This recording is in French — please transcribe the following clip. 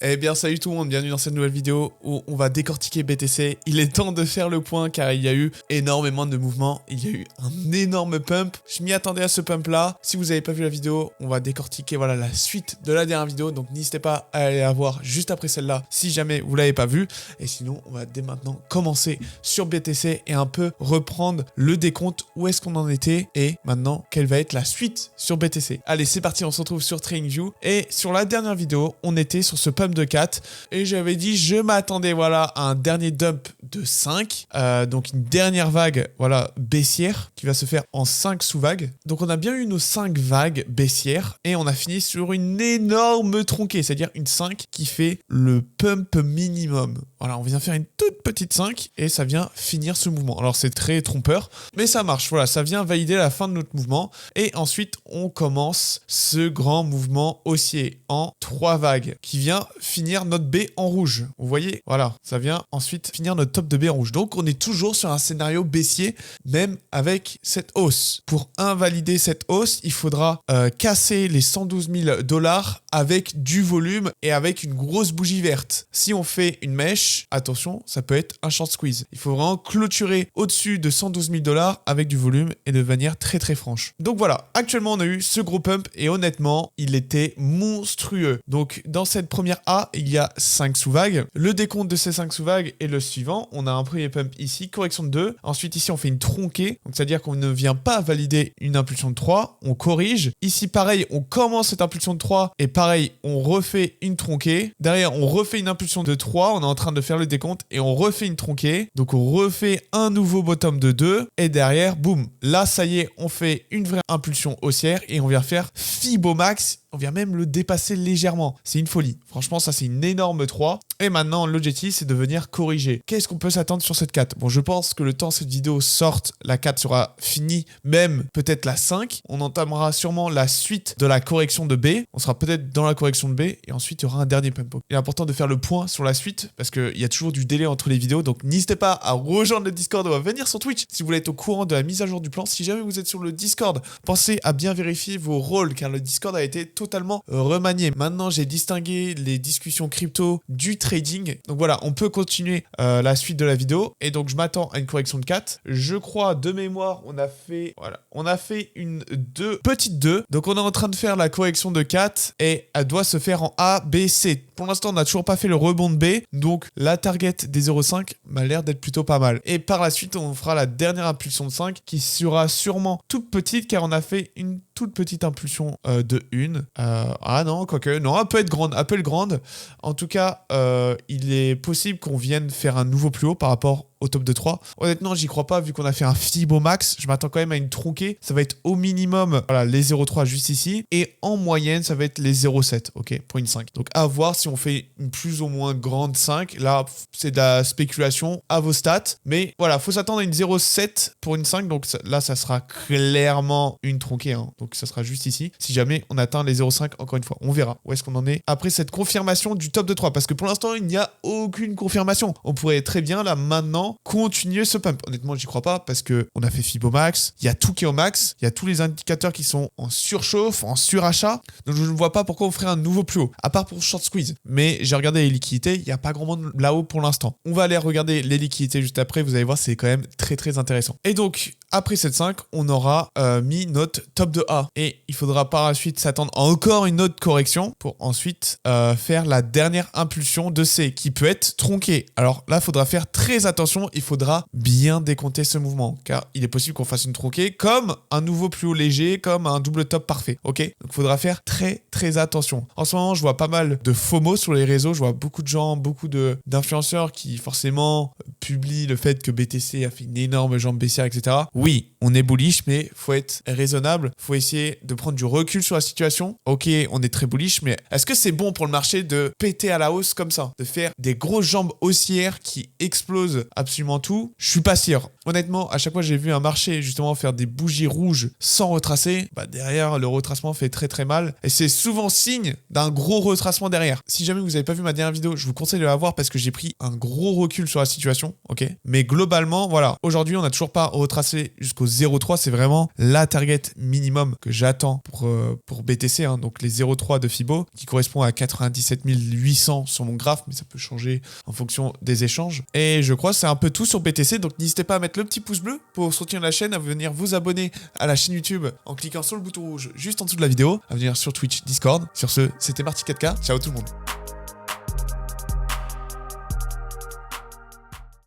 Eh bien salut tout le monde, bienvenue dans cette nouvelle vidéo où on va décortiquer BTC. Il est temps de faire le point car il y a eu énormément de mouvements, il y a eu un énorme pump. Je m'y attendais à ce pump là. Si vous n'avez pas vu la vidéo, on va décortiquer voilà la suite de la dernière vidéo. Donc n'hésitez pas à aller la voir juste après celle-là si jamais vous l'avez pas vue. Et sinon, on va dès maintenant commencer sur BTC et un peu reprendre le décompte, où est-ce qu'on en était et maintenant quelle va être la suite sur BTC. Allez, c'est parti, on se retrouve sur TradingView. Et sur la dernière vidéo, on était sur ce pump de 4 et j'avais dit je m'attendais voilà à un dernier dump de 5, donc une dernière vague voilà baissière qui va se faire en 5 sous-vagues. Donc on a bien eu nos 5 vagues baissières et on a fini sur une énorme tronquée, c'est-à-dire une 5 qui fait le pump minimum. Voilà, on vient faire une toute petite 5 et ça vient finir ce mouvement. Alors c'est très trompeur, mais ça marche, voilà, ça vient valider la fin de notre mouvement et ensuite on commence ce grand mouvement haussier en 3 vagues qui vient finir notre B en rouge. Vous voyez, voilà, ça vient ensuite finir notre top de B en rouge. Donc on est toujours sur un scénario baissier, même avec cette hausse. Pour invalider cette hausse, il faudra casser les 112 000 $ avec du volume et avec une grosse bougie verte. Si on fait une mèche, attention, ça peut être un short squeeze. Il faut vraiment clôturer au-dessus de 112 000 $ avec du volume et de manière très très franche. Donc voilà, actuellement on a eu ce gros pump et honnêtement, il était monstrueux. Donc dans cette première A, il y a 5 sous-vagues. Le décompte de ces 5 sous-vagues est le suivant. On a un premier pump ici, correction de 2. Ensuite ici on fait une tronquée, donc c'est-à-dire qu'on ne vient pas valider une impulsion de 3, on corrige. Ici pareil, on commence cette impulsion de 3 et pareil, on refait une tronquée. Derrière, on refait une impulsion de 3, on est en train de faire le décompte et on refait une tronquée. Donc on refait un nouveau bottom de 2 et derrière, boum, là ça y est, on fait une vraie impulsion haussière et on vient faire Fibonacci. On vient même le dépasser légèrement. C'est une folie. Franchement, ça, c'est une énorme 3. Et maintenant, l'objectif, c'est de venir corriger. Qu'est-ce qu'on peut s'attendre sur cette 4? Bon, je pense que le temps que cette vidéo sorte, la 4 sera finie, même peut-être la 5. On entamera sûrement la suite de la correction de B. On sera peut-être dans la correction de B. Et ensuite, il y aura un dernier pump. Il est important de faire le point sur la suite parce qu'il y a toujours du délai entre les vidéos. Donc, n'hésitez pas à rejoindre le Discord ou à venir sur Twitch si vous voulez être au courant de la mise à jour du plan. Si jamais vous êtes sur le Discord, pensez à bien vérifier vos rôles car le Discord a été totalement remanié. Maintenant, j'ai distingué les discussions crypto du trading. Donc voilà, on peut continuer la suite de la vidéo. Et donc, je m'attends à une correction de 4. Je crois, de mémoire, on a fait une 2, petite 2. Donc, on est en train de faire la correction de 4 et elle doit se faire en A, B, C. Pour l'instant, on n'a toujours pas fait le rebond de B. Donc, la target des 0,5 m'a l'air d'être plutôt pas mal. Et par la suite, on fera la dernière impulsion de 5 qui sera sûrement toute petite car on a fait une toute petite impulsion de 1. Ah non, quoique, non, elle peut être grande. En tout cas, il est possible qu'on vienne faire un nouveau plus haut par rapport au top de 3. Honnêtement, j'y crois pas vu qu'on a fait un Fibonacci. Je m'attends quand même à une tronquée. Ça va être au minimum voilà, les 0,3 juste ici. Et en moyenne, ça va être les 0,7 ok, pour une 5. Donc à voir si on fait une plus ou moins grande 5. Là, c'est de la spéculation à vos stats. Mais voilà, faut s'attendre à une 0,7 pour une 5. Donc là, ça sera clairement une tronquée. Hein. Donc ça sera juste ici. Si jamais on atteint les 0,5, encore une fois, on verra où est-ce qu'on en est après cette confirmation du top de 3. Parce que pour l'instant, il n'y a aucune confirmation. On pourrait très bien là maintenant continuer ce pump. Honnêtement, j'y crois pas parce que on a fait Fibonacci, il y a tout qui est au max, il y a tous les indicateurs qui sont en surchauffe, en surachat. Donc je ne vois pas pourquoi on ferait un nouveau plus haut, à part pour short squeeze. Mais j'ai regardé les liquidités, il n'y a pas grand monde là-haut pour l'instant. On va aller regarder les liquidités juste après, vous allez voir, c'est quand même très très intéressant. Et donc, après cette 5, on aura mis notre top de A. Et il faudra par la suite s'attendre à encore une autre correction pour ensuite faire la dernière impulsion de C qui peut être tronquée. Alors là, il faudra faire très attention. Il faudra bien décompter ce mouvement car il est possible qu'on fasse une tronquée comme un nouveau plus haut léger, comme un double top parfait. Ok, donc il faudra faire très très attention. En ce moment, je vois pas mal de FOMO sur les réseaux. Je vois beaucoup de gens, beaucoup d'influenceurs qui forcément publient le fait que BTC a fait une énorme jambe baissière, etc. Oui, on est bullish, mais faut être raisonnable. Faut essayer de prendre du recul sur la situation. Ok, on est très bullish, mais est-ce que c'est bon pour le marché de péter à la hausse comme ça, de faire des grosses jambes haussières qui explosent absolument tout? Je suis pas sûr. Honnêtement, à chaque fois j'ai vu un marché justement faire des bougies rouges sans retracer, bah derrière le retracement fait très très mal et c'est souvent signe d'un gros retracement derrière. Si jamais vous n'avez pas vu ma dernière vidéo, je vous conseille de la voir parce que j'ai pris un gros recul sur la situation, ok? Mais globalement, voilà, aujourd'hui on n'a toujours pas retracé jusqu'aux 0,3 c'est vraiment la target minimum que j'attends pour BTC, hein, donc les 0,3 de Fibo qui correspond à 97 800 sur mon graphe, mais ça peut changer en fonction des échanges. Et je crois que c'est un peu tout sur BTC, donc n'hésitez pas à mettre le petit pouce bleu pour soutenir la chaîne, à venir vous abonner à la chaîne YouTube en cliquant sur le bouton rouge juste en dessous de la vidéo, à venir sur Twitch, Discord. Sur ce, c'était Marty 4K, ciao tout le monde.